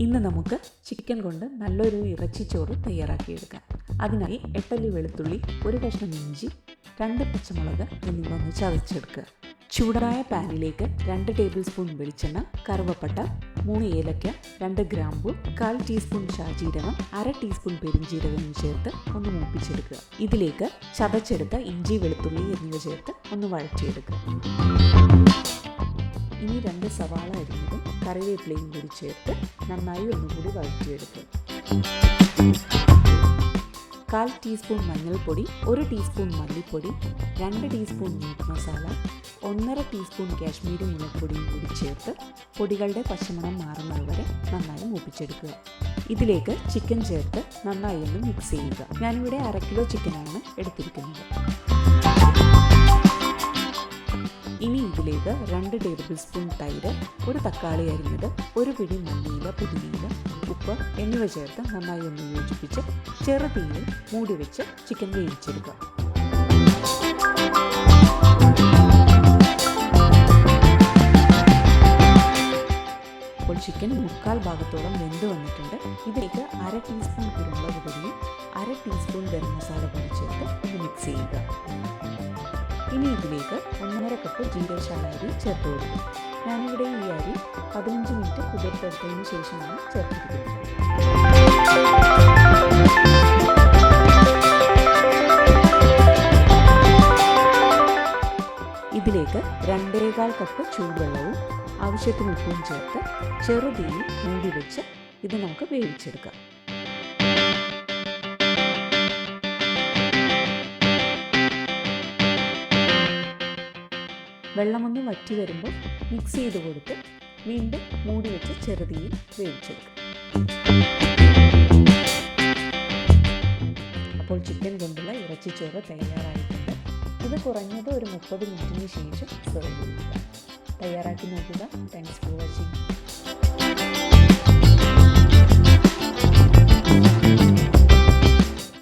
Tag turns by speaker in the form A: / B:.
A: ഇന്ന് നമുക്ക് ചിക്കൻ കൊണ്ട് നല്ലൊരു ഇറച്ചിച്ചോറ് തയ്യാറാക്കിയെടുക്കാം. അതിനായി 8 അല്ലി വെളുത്തുള്ളി, 1 കഷ്ണം ഇഞ്ചി, 2 പച്ചമുളക് എന്നിവ ഒന്ന് ചതച്ചെടുക്കുക. ചൂടായ പാനിലേക്ക് 2 ടേബിൾ സ്പൂൺ വെളിച്ചെണ്ണ, കറുവപ്പട്ട, 3 ഏലക്ക, 2 ഗ്രാമ്പു, 1/4 ടീസ്പൂൺ ഷാജീരകം, 1/2 ടീസ്പൂൺ പെരിഞ്ജീരകം ചേർത്ത് ഒന്ന് മൂപ്പിച്ചെടുക്കുക. ഇതിലേക്ക് ചതച്ചെടുത്ത ഇഞ്ചി, വെളുത്തുള്ളി എന്നിവ ചേർത്ത് ഒന്ന് വഴറ്റിയെടുക്കുക. ഇനി 2 സവാള അരിഞ്ഞതും കറിവേപ്പിലയും കൂടി ചേർത്ത് നന്നായി ഒന്നുകൂടി വഴറ്റിയെടുക്കുക. 1/4 ടീസ്പൂൺ മഞ്ഞൾപ്പൊടി, 1 ടീസ്പൂൺ മല്ലിപ്പൊടി, 2 teaspoon meat masala, 1/2 teaspoon Kashmiri മുളകുപൊടിയും കൂടി ചേർത്ത് പൊടികളുടെ പച്ചമണം മാറുന്നത് വരെ നന്നായി മൂപ്പിച്ചെടുക്കുക. ഇതിലേക്ക് ചിക്കൻ ചേർത്ത് നന്നായി ഒന്ന് മിക്സ് ചെയ്യുക. ഞാനിവിടെ 1/2 കിലോ ചിക്കനാണ് എടുത്തിരിക്കുന്നത്. ഇനി ഇതിലേക്ക് 2 ടേബിൾ സ്പൂൺ തൈര്, 1 തക്കാളി അരിഞ്ഞത്, 1 പിടി മല്ലിയില, പുതിനയില, ഉപ്പ് എന്നിവ ചേർത്ത് നന്നായി ഒന്ന് യോജിപ്പിച്ച് ചെറുതീയിൽ മൂടി വെച്ച് ചിക്കൻ വേവിച്ചെടുക്കുക. അപ്പോൾ ചിക്കൻ 1/4 ഭാഗത്തോളം വെന്ത് വന്നിട്ടുണ്ട്. ഇതിലേക്ക് 1/2 ടീസ്പൂൺ കുരുമുളക് പൊടിയും 1/2 ടീസ്പൂൺ ഗരം മസാല പൊടി ചേർത്ത് ഒന്ന് മിക്സ് ചെയ്യുക. ഇനി ഇതിലേക്ക് 1.5 കപ്പ് ജീരകശാല അരി ചേർത്ത് കൊടുക്കും. ഞാനിവിടെ ഈ അരി 15 മിനിറ്റ് കുതിർത്തെടുത്തതിന് ശേഷമാണ് ചേർത്തിരിക്കുന്നത്. ഇതിലേക്ക് 2.25 കപ്പ് ചൂടുവെള്ളവും ആവശ്യത്തിന് ഉപ്പും ചേർത്ത് ചെറുതീയിൽ മൂടി വെച്ച് ഇത് നമുക്ക് വേവിച്ചെടുക്കാം. വെള്ളമൊന്ന് വറ്റി വരുമ്പോൾ മിക്സ് ചെയ്ത് കൊടുത്ത് വീണ്ടും മൂടി വെച്ച് ചെറുതീയിൽ വേവിച്ചെടുക്കുക. അപ്പോൾ ചിക്കൻ കൊണ്ടുള്ള ഇറച്ചിച്ചോറ് തയ്യാറായിട്ടുണ്ട്. ഇത് കുറഞ്ഞത് ഒരു 30 മിനിറ്റിന് ശേഷം സെർവ് ചെയ്യുക. തയ്യാറാക്കി നോക്കുക. Thanks for watching.